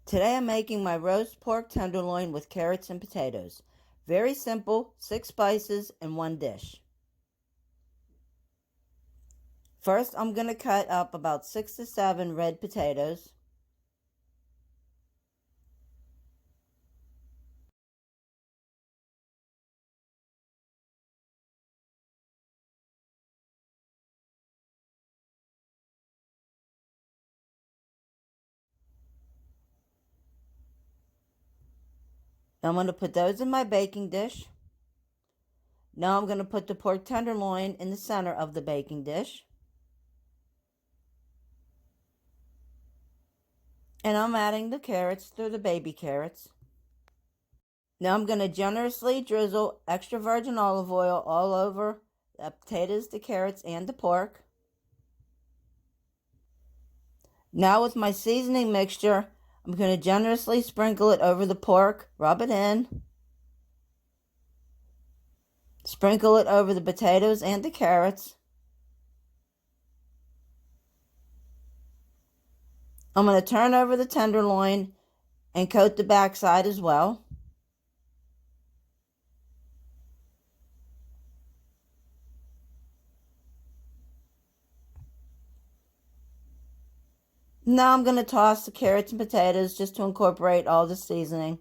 Today I'm making my roast pork tenderloin with carrots and potatoes. Very simple, 6 spices in one dish. First, I'm going to cut up about 6 to 7 red potatoes. I'm going to put those in my baking dish. Now I'm going to put the pork tenderloin in the center of the baking dish. And I'm adding the carrots. They're the baby carrots. Now I'm going to generously drizzle extra virgin olive oil all over the potatoes, the carrots, and the pork. Now with my seasoning mixture, I'm going to generously sprinkle it over the pork, rub it in. Sprinkle it over the potatoes and the carrots. I'm going to turn over the tenderloin and coat the backside as well. Now I'm going to toss the carrots and potatoes just to incorporate all the seasoning.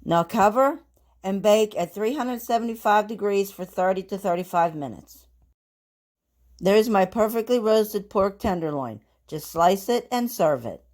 Now cover and bake at 375 degrees for 30 to 35 minutes. There's my perfectly roasted pork tenderloin. Just slice it and serve it.